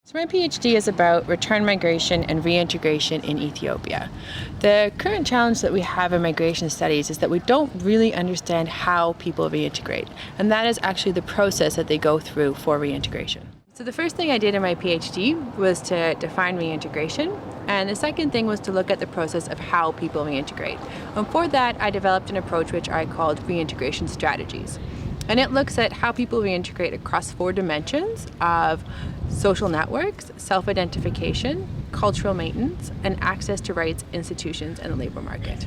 So my PhD is about return migration and reintegration in Ethiopia. The current challenge that we have in migration studies is that we don't really understand how people reintegrate, and that is actually the process that they go through for reintegration. So the first thing I did in my PhD was to define reintegration, and the second thing was to look at the process of how people reintegrate. And for that, I developed an approach which I called reintegration strategies. And it looks at how people reintegrate across 4 dimensions of social networks, self-identification, cultural maintenance, and access to rights, institutions, and the labor market.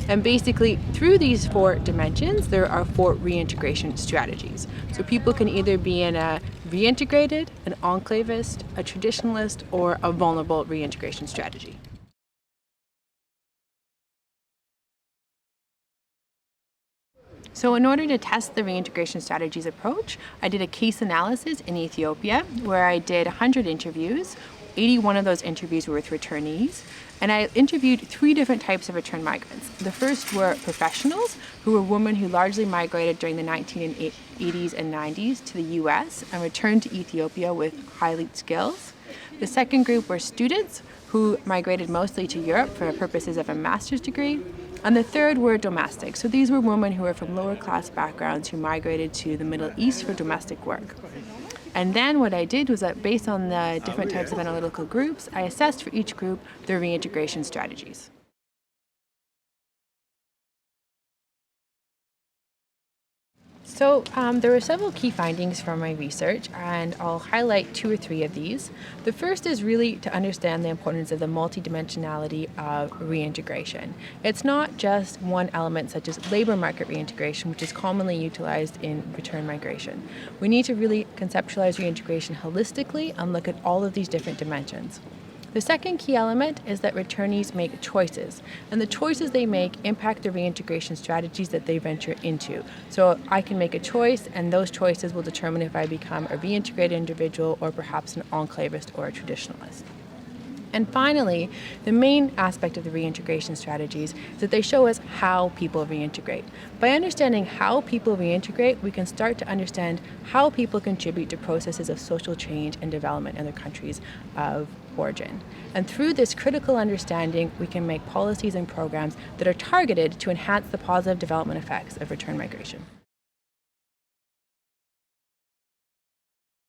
And basically, through these 4 dimensions, there are 4 reintegration strategies. So people can either be in a reintegrated, an enclavist, a traditionalist, or a vulnerable reintegration strategy. So in order to test the reintegration strategies approach, I did a case analysis in Ethiopia where I did 100 interviews. 81 of those interviews were with returnees, and I interviewed 3 different types of return migrants. The first were professionals, who were women who largely migrated during the 1980s and 90s to the US and returned to Ethiopia with highly skills. The second group were students who migrated mostly to Europe for purposes of a master's degree. And the third were domestic. So these were women who were from lower class backgrounds who migrated to the Middle East for domestic work. And then what I did was that based on the different types of analytical groups, I assessed for each group their reintegration strategies. So there were several key findings from my research, and I'll highlight 2 or 3 of these. The first is really to understand the importance of the multidimensionality of reintegration. It's not just one element such as labor market reintegration, which is commonly utilized in return migration. We need to really conceptualize reintegration holistically and look at all of these different dimensions. The second key element is that returnees make choices, and the choices they make impact the reintegration strategies that they venture into. So I can make a choice, and those choices will determine if I become a reintegrated individual or perhaps an enclavist or a traditionalist. And finally, the main aspect of the reintegration strategies is that they show us how people reintegrate. By understanding how people reintegrate, we can start to understand how people contribute to processes of social change and development in their countries of origin. And through this critical understanding, we can make policies and programs that are targeted to enhance the positive development effects of return migration.